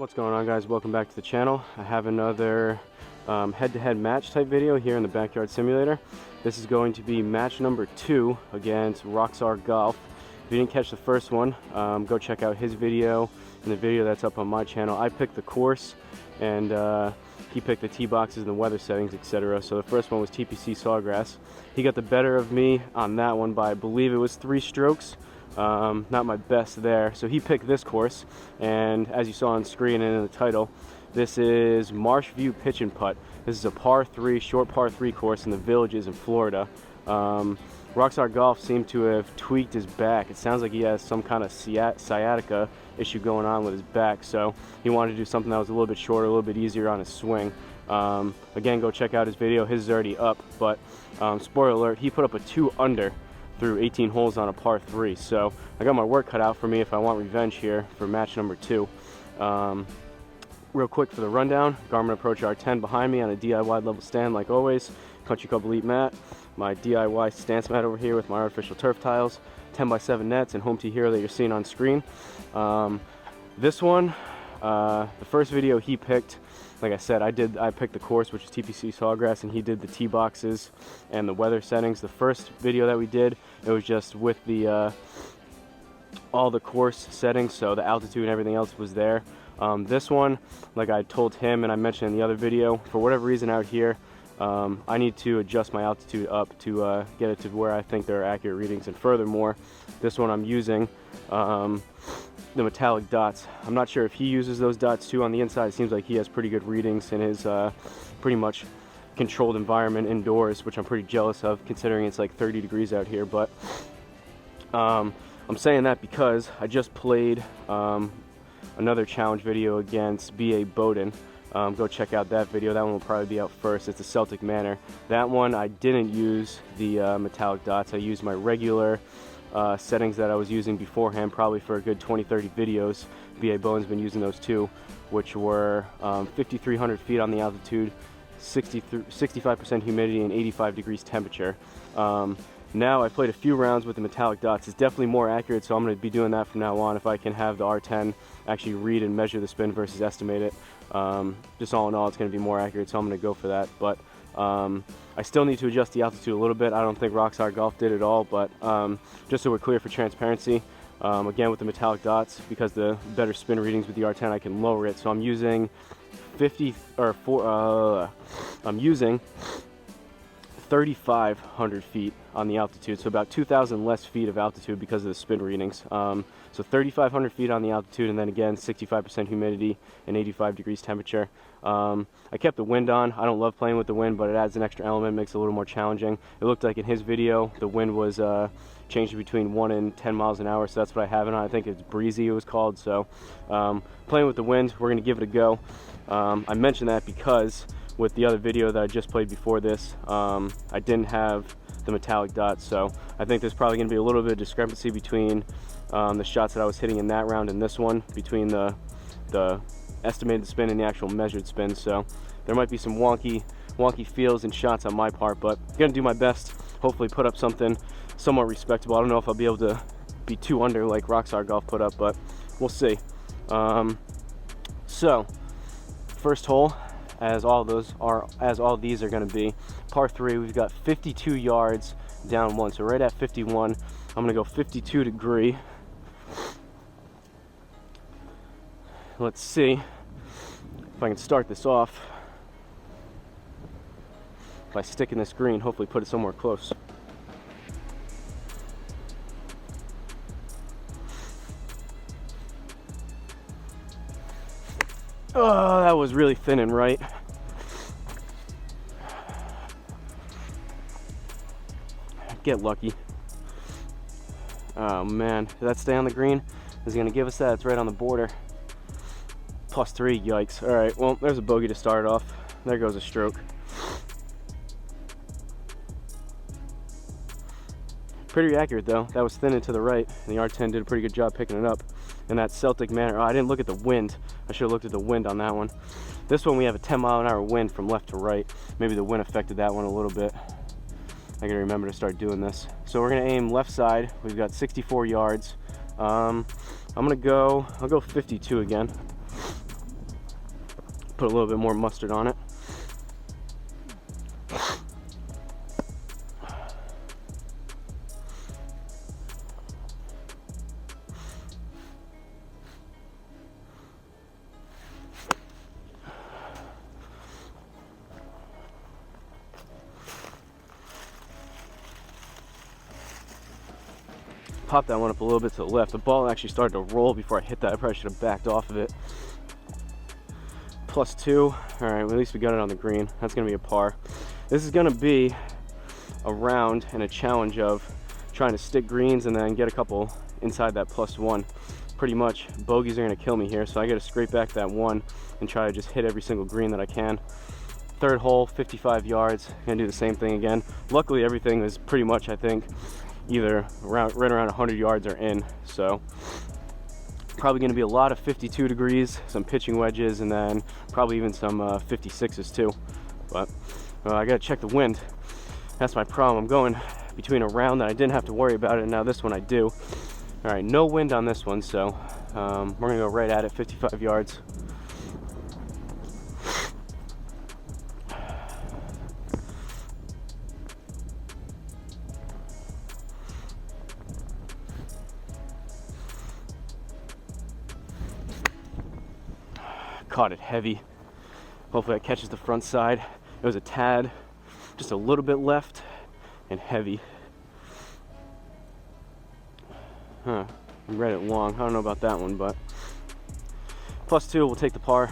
What's going on, guys? Welcome back to the channel. I have another head-to-head match type video here in the Backyard Simulator. This is going to be match number 2 against Rockstar Golf. If you didn't catch the first one, go check out his video and the video that's up on my channel. I picked the course and he picked the tee boxes and the weather settings, etc. So the first one was TPC Sawgrass. He got the better of me on that one by, I believe it was 3 strokes. Not my best there. So he picked this course, and as you saw on screen and in the title, this is Marsh View Pitch and Putt. This is a par 3, short par 3 course in the Villages in Florida. Rockstar Golf seemed to have tweaked his back. It sounds like he has some kind of sciatica issue going on with his back, so he wanted to do something that was a little bit shorter, a little bit easier on his swing. Again, go check out his video. His is already up, but spoiler alert, he put up a 2 under through 18 holes on a par 3, so I got my work cut out for me if I want revenge here for match number 2. Real quick for the rundown: Garmin Approach R10 behind me on a DIY level stand like always, Country Club Elite mat, my DIY stance mat over here with my artificial turf tiles, 10x7 nets, and Home Tee Hero that you're seeing on screen. This one, the first video he picked, like I said, I picked the course, which is TPC Sawgrass, and he did the tee boxes and the weather settings. The first video that we did, it was just with the all the course settings, so the altitude and everything else was there. This one, like I told him and I mentioned in the other video, for whatever reason out here, I need to adjust my altitude up to get it to where I think there are accurate readings. And furthermore, this one I'm using the metallic dots. I'm not sure if he uses those dots too on the inside. It seems like he has pretty good readings in his pretty much controlled environment indoors, which I'm pretty jealous of considering it's like 30 degrees out here. But I'm saying that because I just played another challenge video against B.A. Bowden. Go check out that video. That one will probably be out first. It's a Celtic Manor. That one I didn't use the metallic dots. I used my regular settings that I was using beforehand, probably for a good 20-30 videos. B.A. Bowden's been using those too, which were 5,300 feet on the altitude, 65% humidity, and 85 degrees temperature. Now I've played a few rounds with the metallic dots. It's definitely more accurate, so I'm going to be doing that from now on if I can have the R10 actually read and measure the spin versus estimate it. Just all in all, it's going to be more accurate, so I'm going to go for that. But I still need to adjust the altitude a little bit. I don't think Rockstar Golf did at all, but just so we're clear for transparency, again with the metallic dots, because the better spin readings with the R10, I can lower it. So I'm using 3,500 feet on the altitude, so about 2,000 less feet of altitude because of the spin readings. So 3,500 feet on the altitude, and then again 65% humidity and 85 degrees temperature. I kept the wind on. I don't love playing with the wind, but it adds an extra element, makes it a little more challenging. It looked like in his video the wind was changing between 1 and 10 miles an hour, so that's what I have it on. I think it's breezy, it was called. So playing with the wind, we're going to give it a go. I mentioned that because with the other video that I just played before this, I didn't have the metallic dots, so I think there's probably going to be a little bit of discrepancy between the shots that I was hitting in that round and this one, between the estimated spin and the actual measured spin. So there might be some wonky feels and shots on my part, but I'm going to do my best, hopefully put up something somewhat respectable. I don't know if I'll be able to be 2 under like Rockstar Golf put up, but we'll see. So first hole, as all these are going to be, par 3. We've got 52 yards down 1, so right at 51. I'm going to go 52 degree. Let's see if I can start this off by sticking this green, hopefully put it somewhere close. Oh, that was really thin and right. Get lucky. Oh man, did that stay on the green? Is he gonna give us that? It's right on the border. +3, yikes. All right, well, there's a bogey to start off. There goes a stroke. Pretty accurate though. That was thin and to the right, and the R10 did a pretty good job picking it up. In that Celtic Manor, oh, I didn't look at the wind. I should have looked at the wind on that one. This one we have a 10-mile-an-hour wind from left to right. Maybe the wind affected that one a little bit. I gotta remember to start doing this. So we're gonna aim left side. We've got 64 yards. I'll go 52 again. put a little bit more mustard on it. Pop that one up a little bit to the left. The ball actually started to roll before I hit that. I probably should have backed off of it. +2. All right, well, at least we got it on the green. That's gonna be a par. This is gonna be a round and a challenge of trying to stick greens and then get a couple inside that +1. Pretty much bogeys are gonna kill me here, so I gotta scrape back that one and try to just hit every single green that I can. Third hole, 55 yards. Gonna do the same thing again. Luckily, everything is pretty much, I think, either right around 100 yards or in, so probably going to be a lot of 52 degrees, some pitching wedges, and then probably even some 56s too. But I got to check the wind. That's my problem. I'm going between a round that I didn't have to worry about it, and now this one I do. All right, no wind on this one, so we're going to go right at it, 55 yards. Caught it heavy. Hopefully that catches the front side. It was a tad, just a little bit left and heavy. Huh, we read it long. I don't know about that one, but +2, we'll take the par.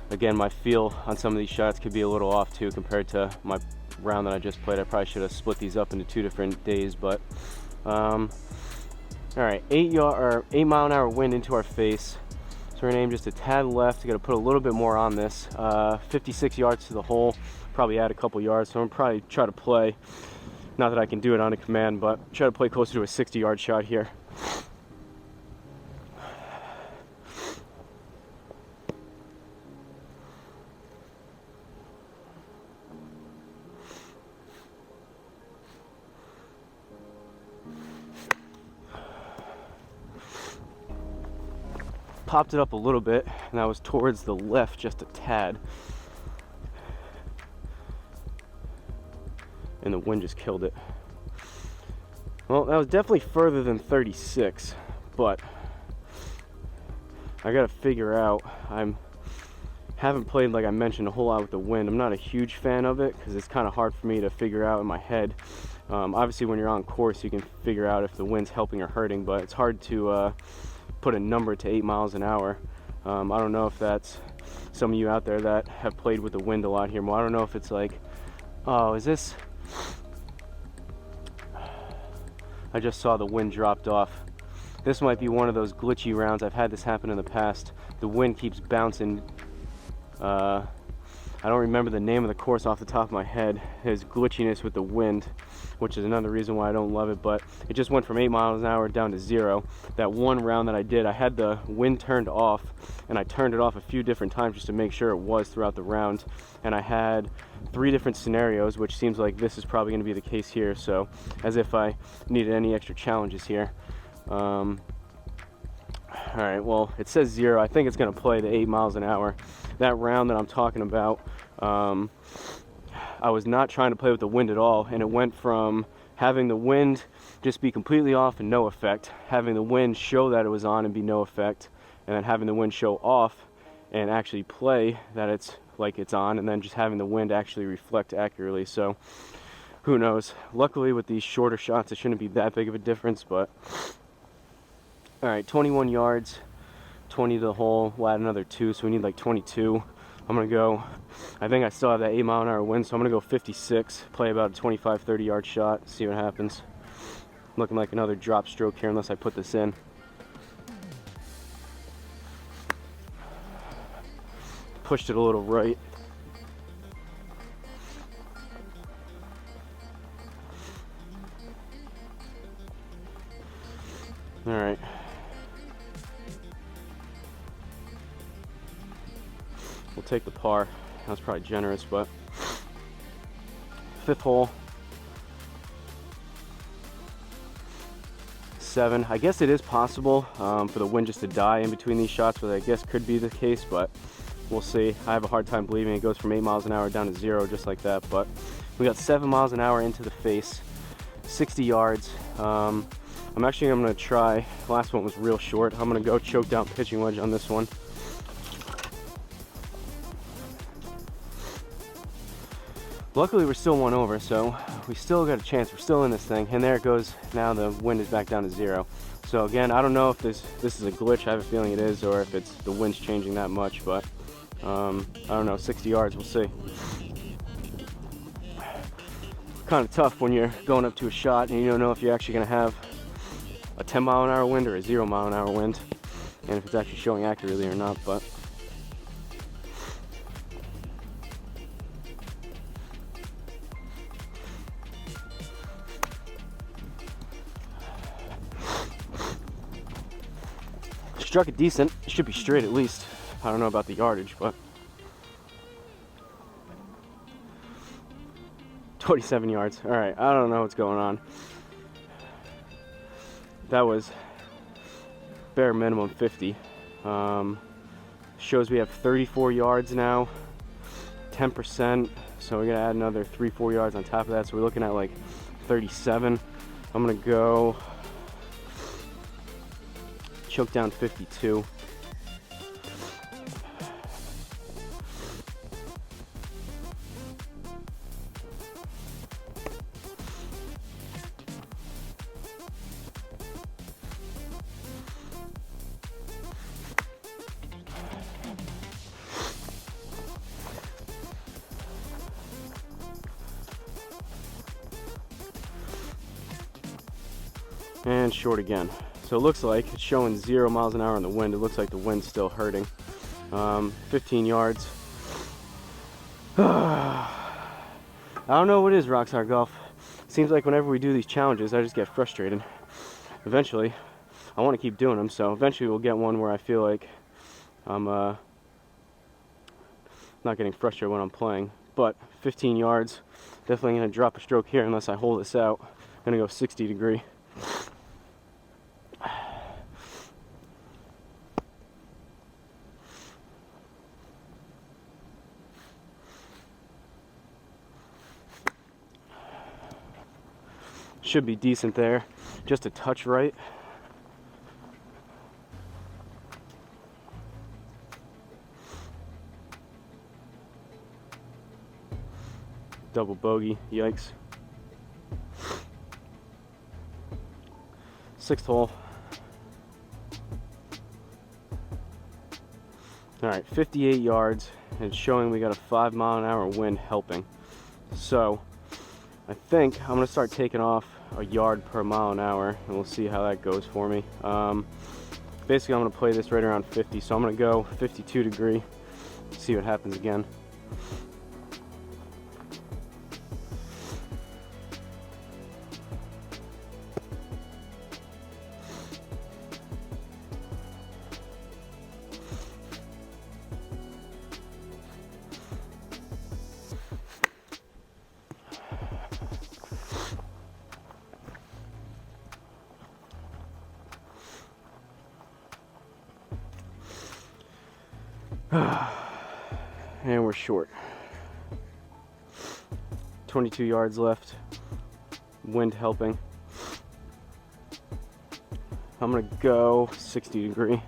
Again, my feel on some of these shots could be a little off too compared to my round that I just played. I probably should have split these up into 2 different days, but all right, 8 mile an hour wind into our face. So we're gonna aim just a tad left. Got to put a little bit more on this. 56 yards to the hole. Probably add a couple yards. So I'm gonna probably try to play. Not that I can do it on a command, but try to play closer to a 60-yard shot here. Popped it up a little bit, and that was towards the left just a tad. And the wind just killed it. Well, that was definitely further than 36, but I gotta figure out. Haven't played, like I mentioned, a whole lot with the wind. I'm not a huge fan of it because it's kind of hard for me to figure out in my head. Obviously, when you're on course, you can figure out if the wind's helping or hurting, but it's hard to put a number to 8 miles an hour. I don't know if that's some of you out there that have played with the wind a lot here. Well, I don't know if it's like, oh, is this? I just saw the wind dropped off. This might be one of those glitchy rounds. I've had this happen in the past. The wind keeps bouncing. I don't remember the name of the course off the top of my head. There's glitchiness with the wind, which is another reason why I don't love it, but it just went from 8 miles an hour down to 0. That one round that I did, I had the wind turned off, and I turned it off a few different times just to make sure it was throughout the round. And I had 3 different scenarios, which seems like this is probably going to be the case here, so as if I needed any extra challenges here. All right, well, it says 0. I think it's going to play the 8 miles an hour. That round that I'm talking about, I was not trying to play with the wind at all, and it went from having the wind just be completely off and no effect, having the wind show that it was on and be no effect, and then having the wind show off and actually play that it's like it's on, and then just having the wind actually reflect accurately. So who knows? Luckily with these shorter shots it shouldn't be that big of a difference, but all right, 21 yards, 20 to the hole. We'll add another 2, so we need like 22. I'm gonna go, I think I still have that 8 mile an hour wind, so I'm gonna go 56, play about a 25-30 yard shot, see what happens. Looking like another drop stroke here unless I put this in. Pushed it a little right. All right. We'll take the par. That was probably generous, but 5th hole. 47. I guess it is possible for the wind just to die in between these shots, but I guess could be the case, but we'll see. I have a hard time believing it goes from 8 miles an hour down to 0 just like that, but we got 7 miles an hour into the face, 60 yards. I'm going to try, the last one was real short. I'm going to go choke down pitching wedge on this one. Luckily, we're still 1 over, so we still got a chance. We're still in this thing, and there it goes. Now the wind is back down to 0. So again, I don't know if this is a glitch. I have a feeling it is, or if it's the wind's changing that much, but I don't know, 60 yards, we'll see. Kind of tough when you're going up to a shot and you don't know if you're actually going to have a 10 mile an hour wind or a 0 mile an hour wind, and if it's actually showing accurately or not, but struck it decent. It should be straight at least. I don't know about the yardage, but 27 yards. All right, I don't know what's going on. That was bare minimum 50. Shows we have 34 yards now, 10%. So we're gonna add another 3-4 yards on top of that. So we're looking at like 37. I'm gonna go choke down 52. And short again. So it looks like it's showing 0 miles an hour on the wind. It looks like the wind's still hurting. 15 yards. I don't know what it is, Rockstar Golf. Seems like whenever we do these challenges, I just get frustrated. Eventually, I want to keep doing them, so eventually we'll get one where I feel like I'm not getting frustrated when I'm playing. But 15 yards, definitely going to drop a stroke here unless I hold this out. I'm going to go 60 degree. Should be decent there, just a touch right. Double bogey, yikes. 6th hole. All right, 58 yards, and it's showing we got a 5 mile an hour wind helping. So I think I'm gonna start taking off a yard per mile an hour, and we'll see how that goes for me. Basically, I'm gonna play this right around 50, so I'm gonna go 52 degree, see what happens again. And we're short. 22 yards left. Wind helping. I'm gonna go 60 degree.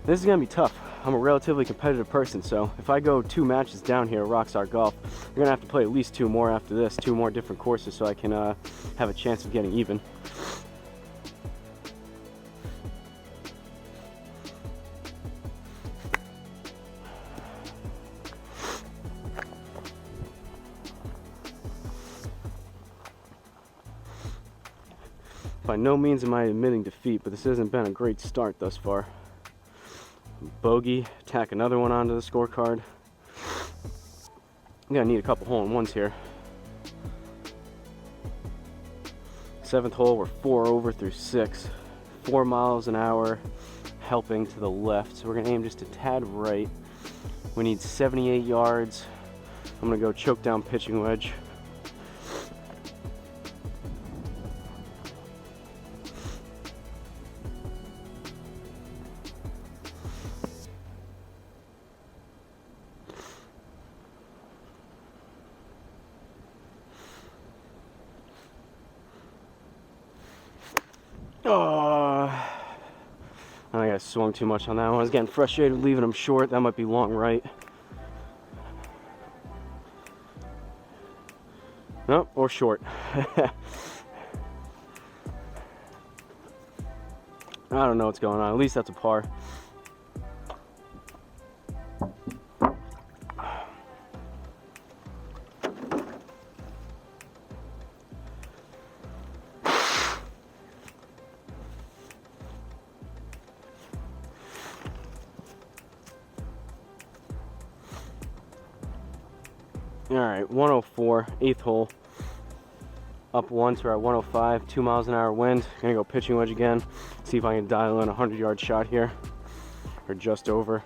This is gonna be tough. I'm a relatively competitive person, so if I go 2 matches down here at Rockstar Golf, I'm gonna have to play at least 2 more after this, 2 more different courses, so I can have a chance of getting even. By no means am I admitting defeat, but this hasn't been a great start thus far. Bogey, tack another one onto the scorecard. I'm gonna need a couple hole-in-ones here. 7th hole, we're 4 over through 6. 4 miles an hour, helping to the left. So we're gonna aim just a tad right. We need 78 yards. I'm gonna go choke down pitching wedge. Oh, I think I swung too much on that one. I was getting frustrated leaving them short. That might be long right. Nope, or short. I don't know what's going on. At least that's a par. All right, 104, 8th hole. Up once, we're at 105, 2 miles an hour wind. Gonna go pitching wedge again. See if I can dial in a 100-yard shot here, or just over.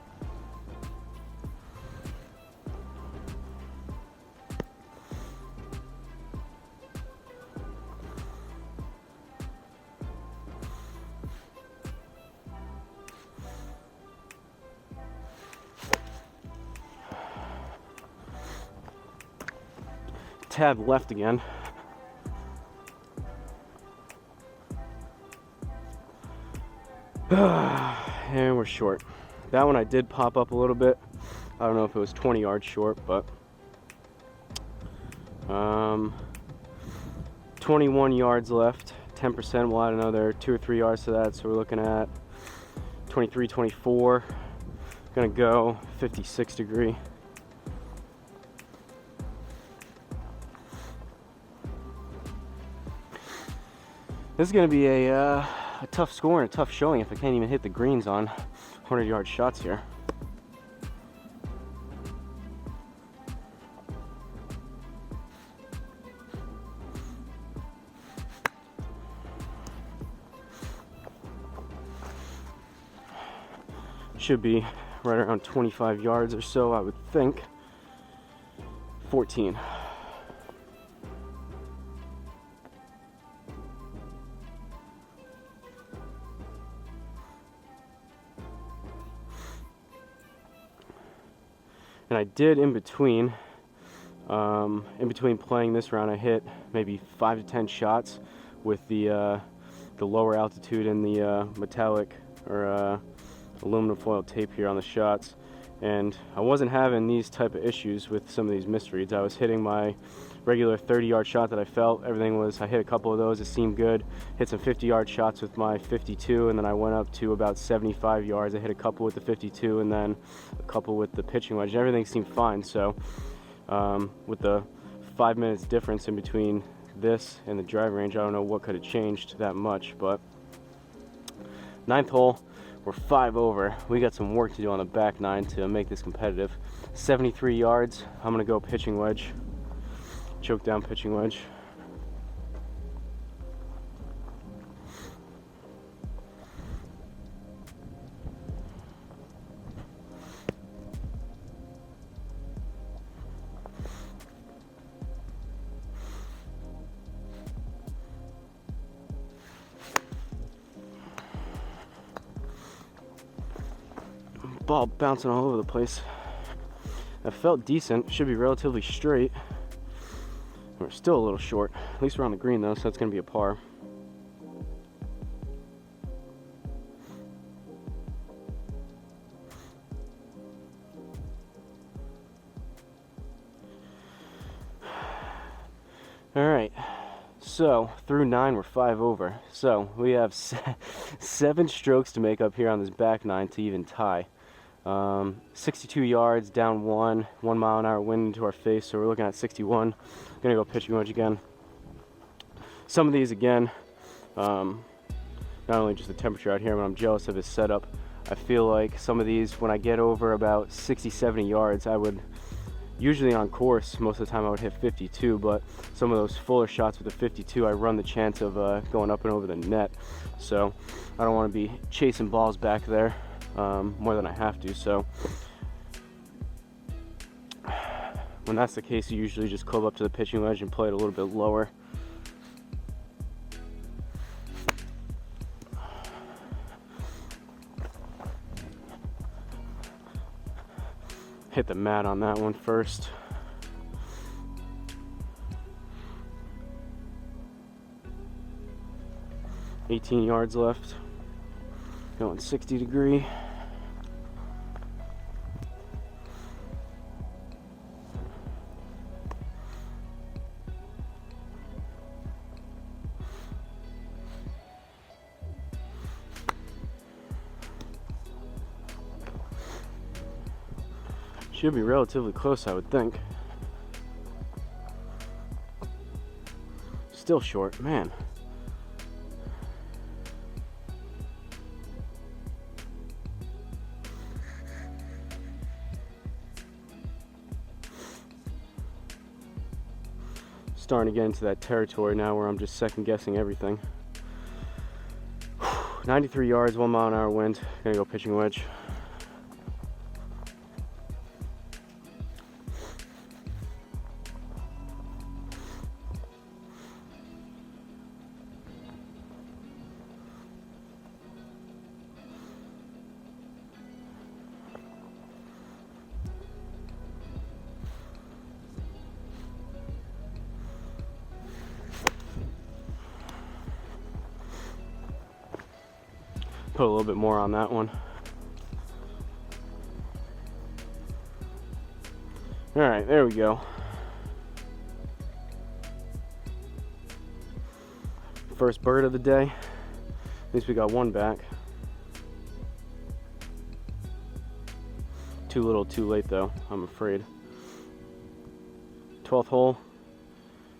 Tab left again. And we're short. That one I did pop up a little bit. I don't know if it was 20 yards short, but 21 yards left. 10%, we'll add another 2 or 3 yards to that, so we're looking at 23, 24. Gonna go 56 degree. This is going to be a tough score and a tough showing if I can't even hit the greens on 100-yard shots here. Should be right around 25 yards or so, I would think. 14. And I did in between playing this round, I hit maybe 5 to 10 shots with the lower altitude and the metallic or aluminum foil tape here on the shots, and I wasn't having these type of issues with some of these misreads. I was hitting my regular 30-yard shot that I felt. Everything was, I hit a couple of those, it seemed good. Hit some 50-yard shots with my 52, and then I went up to about 75 yards. I hit a couple with the 52 and then a couple with the pitching wedge. Everything seemed fine. So with the 5 minutes difference in between this and the driving range, I don't know what could have changed that much, but 9th hole, we're 5 over. We got some work to do on the back 9 to make this competitive. 73 yards. I'm gonna go pitching wedge. Choke down pitching wedge. Ball bouncing all over the place. That felt decent. Should be relatively straight. We're still a little short. At least we're on the green though, so that's going to be a par. All right. So through 9, we're 5 over. So we have 7 strokes to make up here on this back 9 to even tie. 62 yards, down 1 mile an hour wind into our face, so we're looking at 61. Gonna go pitching wedge again. Some of these again, not only just the temperature out here, but I'm jealous of his setup. I feel like some of these, when I get over about 60, 70 yards, I would usually on course, most of the time I would hit 52, but some of those fuller shots with the 52, I run the chance of going up and over the net. So I don't want to be chasing balls back there more than I have to. So When that's the case, you usually just club up to the pitching wedge and play it a little bit lower. Hit the mat on that one first. $18 yards left. Going 60 degree. Should be relatively close, I would think. Still short, man. Starting to get into that territory now where I'm just second guessing everything. 93 yards, 1 mile an hour wind. Gonna go pitching wedge. Put a little bit more on that one. All right, there we go. First bird of the day. At least we got one back. Too little, too late though, I'm afraid. 12th hole,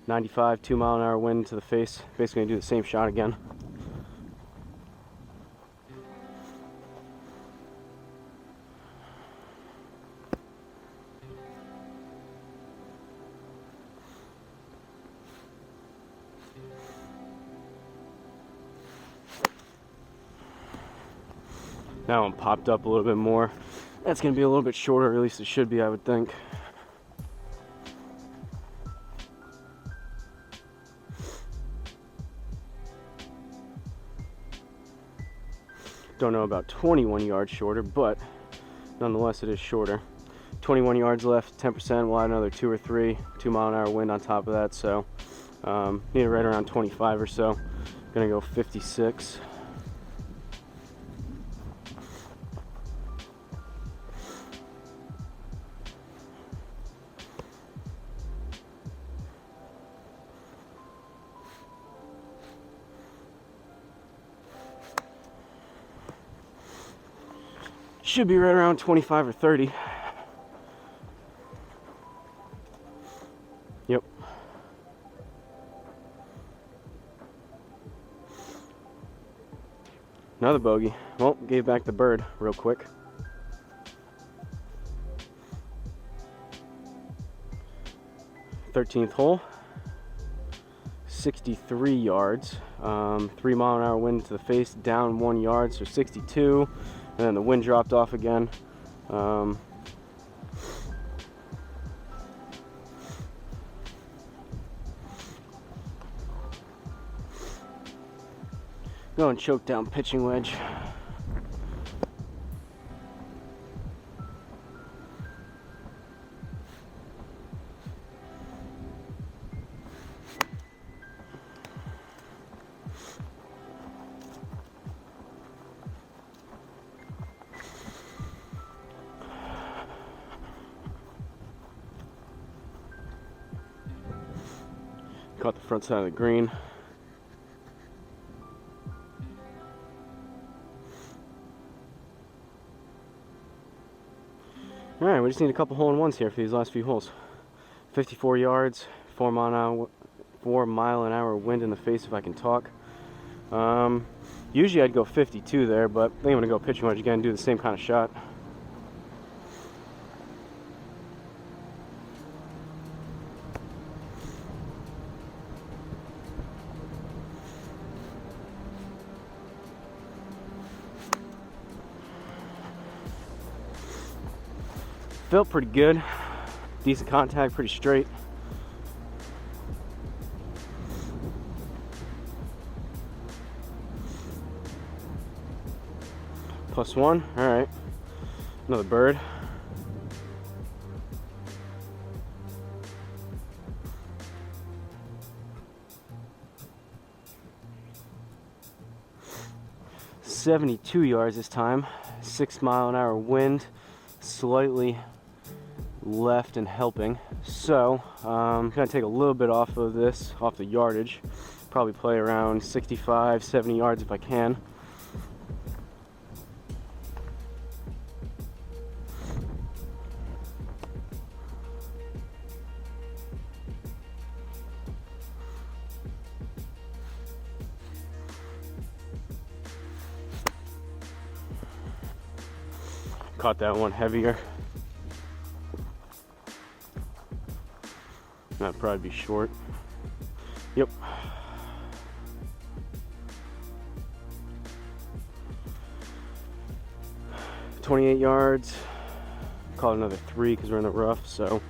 95, 2 mile an hour wind to the face. Basically gonna do the same shot again. That one popped up a little bit more. That's going to be a little bit shorter, or at least it should be, I would think. Don't know about 21 yards shorter, but nonetheless it is shorter. 21 yards left, 10%, we'll add another 2 or 3, 2 mile an hour wind on top of that, so need it right around 25 or so. Gonna go 56. Should be right around 25 or 30. Yep. Another bogey. Well, gave back the bird real quick. Thirteenth hole. 63 yards. 3 mile an hour wind to the face, down 1 yard, so 62. And then the wind dropped off again. Go and choke down pitching wedge. Caught the front side of the green. All right, we just need a couple hole-in-ones here for these last few holes. 54 yards, 4 mile an hour wind in the face if I can talk. Usually I'd go 52 there, but I think I'm gonna go pitching wedge again and do the same kind of shot. Felt pretty good. Decent contact, pretty straight. +1, all right. Another bird. .72 yards this time. 6-mile-an-hour wind, slightly left and helping. So I'm gonna take a little bit off of this, off the yardage. Probably play around 65, 70 yards if I can. Caught that one heavier. That'd probably be short. Yep. .28 yards. Caught another 3 because we're in the rough, so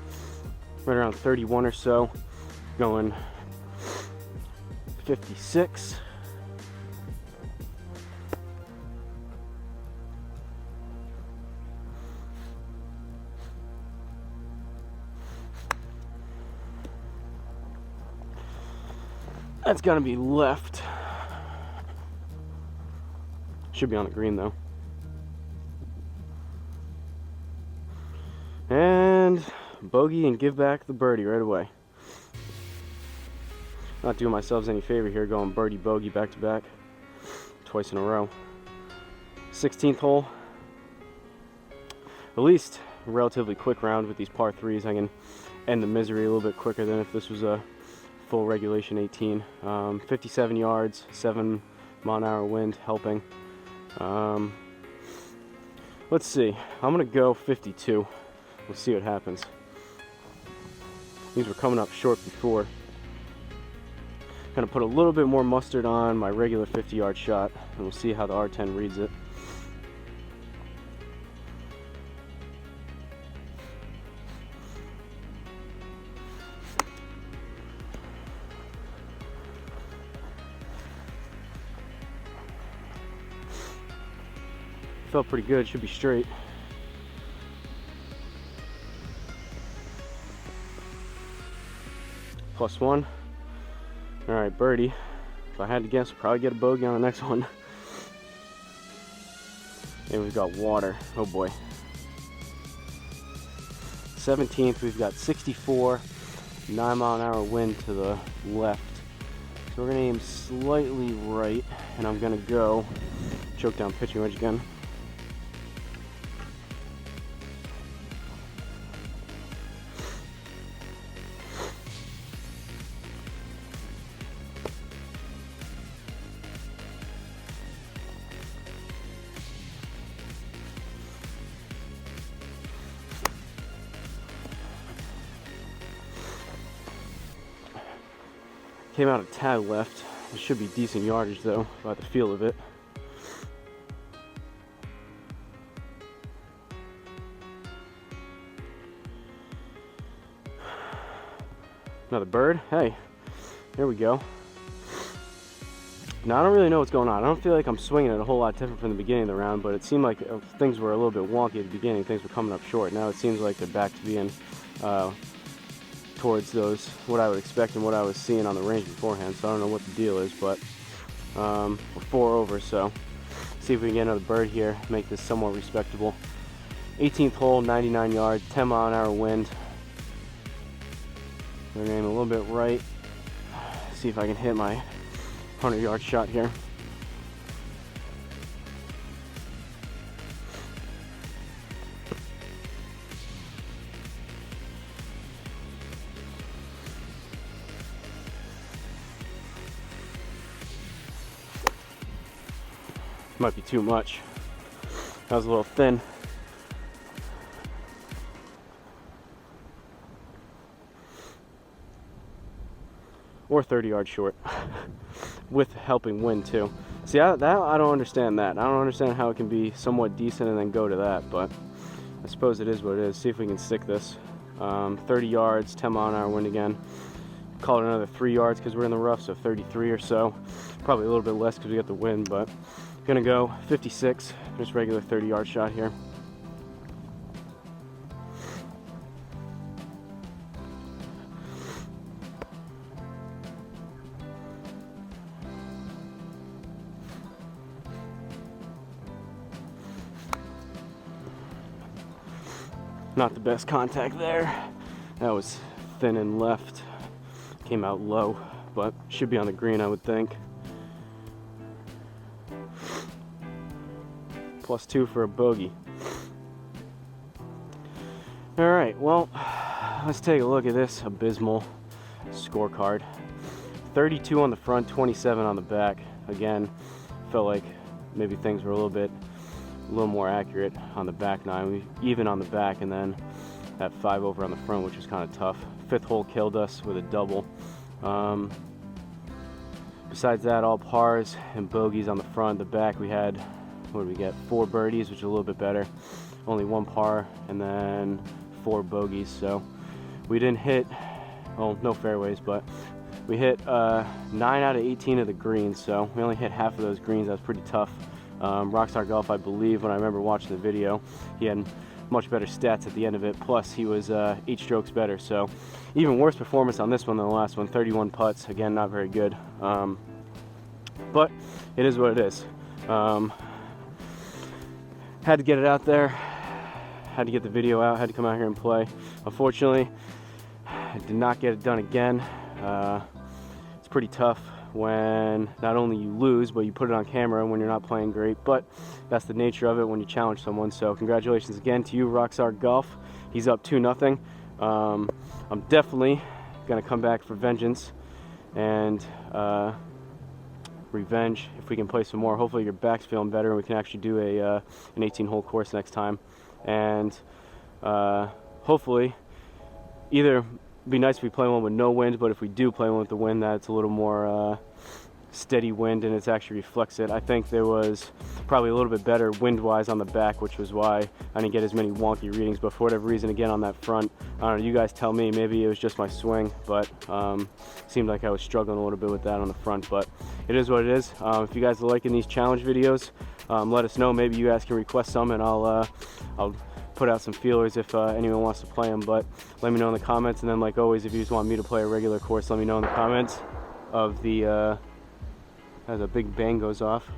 right around 31 or so. Going 56. That's gonna be left. Should be on the green though. And bogey and give back the birdie right away. Not doing myself any favor here, going birdie bogey back to back, twice in a row. 16th hole. At least a relatively quick round with these par 3s. I can end the misery a little bit quicker than if this was a full regulation 18. 57 yards, 7-mile-an-hour wind helping. Let's see. I'm gonna go 52. We'll see what happens. These were coming up short before. Gonna put a little bit more mustard on my regular 50-yard shot, and we'll see how the R10 reads it. Felt pretty good, should be straight. +1. All right, birdie. If I had to guess, I'll probably get a bogey on the next one. And we've got water, oh boy. 17th, we've got 64, 9-mile-an-hour wind to the left. So we're gonna aim slightly right, and I'm gonna go choke down pitching wedge again. Came out a tad left. It should be decent yardage though, by the feel of it. Another bird. Hey, there we go. Now I don't really know what's going on. I don't feel like I'm swinging it a whole lot different from the beginning of the round, but it seemed like things were a little bit wonky at the beginning. Things were coming up short. Now it seems like they're back to being towards those, what I would expect and what I was seeing on the range beforehand. So I don't know what the deal is, but we're 4 over, so see if we can get another bird here, make this somewhat respectable. 18th hole, 99 yards, 10-mile-an-hour wind. We're gonna aim a little bit right, see if I can hit my 100-yard shot here. Might be too much. That was a little thin. Or 30 yards short. With helping wind too. See, I don't understand that. I don't understand how it can be somewhat decent and then go to that, but I suppose it is what it is. See if we can stick this. 30 yards, 10 mile an hour wind again. Call it another 3 yards because we're in the rough, so 33 or so. Probably a little bit less because we got the wind, but gonna go 56, just regular 30-yard shot here. Not the best contact there. That was thin and left. Came out low, but should be on the green, I would think. +2 for a bogey. All right, well, let's take a look at this abysmal scorecard. 32 on the front, 27 on the back. Again, felt like maybe things were a little more accurate on the back nine, even on the back, and then that 5 over on the front, which was kind of tough. 5th hole killed us with a double. Besides that, all pars and bogeys on the front. The back, we had, what did we get? 4 birdies, which is a little bit better. Only 1 par, and then 4 bogeys. So we didn't hit, well, no fairways, but we hit 9 out of 18 of the greens. So we only hit half of those greens. That was pretty tough. Rockstar Golf, I believe, when I remember watching the video, he had much better stats at the end of it, plus he was 8 strokes better, so even worse performance on this one than the last one. 31 putts, again, not very good, but it is what it is. Had to get it out there, had to get the video out, had to come out here and play. Unfortunately, I did not get it done again. It's pretty tough when not only you lose, but you put it on camera when you're not playing great, but that's the nature of it when you challenge someone. So congratulations again to you, Rockstar Golf. He's up 2-0. I'm definitely gonna come back for vengeance and revenge if we can play some more. Hopefully your back's feeling better and we can actually do an 18-hole course next time, and hopefully either be nice if we play one with no wind, but if we do play one with the wind, that's a little more steady wind and it actually reflects it. I think there was probably a little bit better wind-wise on the back, which was why I didn't get as many wonky readings, but for whatever reason, again, on that front, I don't know, you guys tell me, maybe it was just my swing, but seemed like I was struggling a little bit with that on the front, but it is what it is. If you guys are liking these challenge videos, let us know. Maybe you guys can request some and I'll put out some feelers if anyone wants to play them, but let me know in the comments. And then, like always, if you just want me to play a regular course, let me know in the comments of the as a big bang goes off,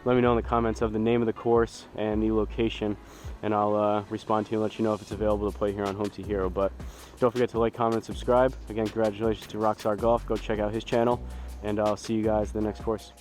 let me know in the comments of the name of the course and the location, and I'll respond to you and let you know if it's available to play here on Home to Hero. But don't forget to like, comment, and subscribe. Again, congratulations to Rockstar Golf. Go check out his channel, and I'll see you guys in the next course.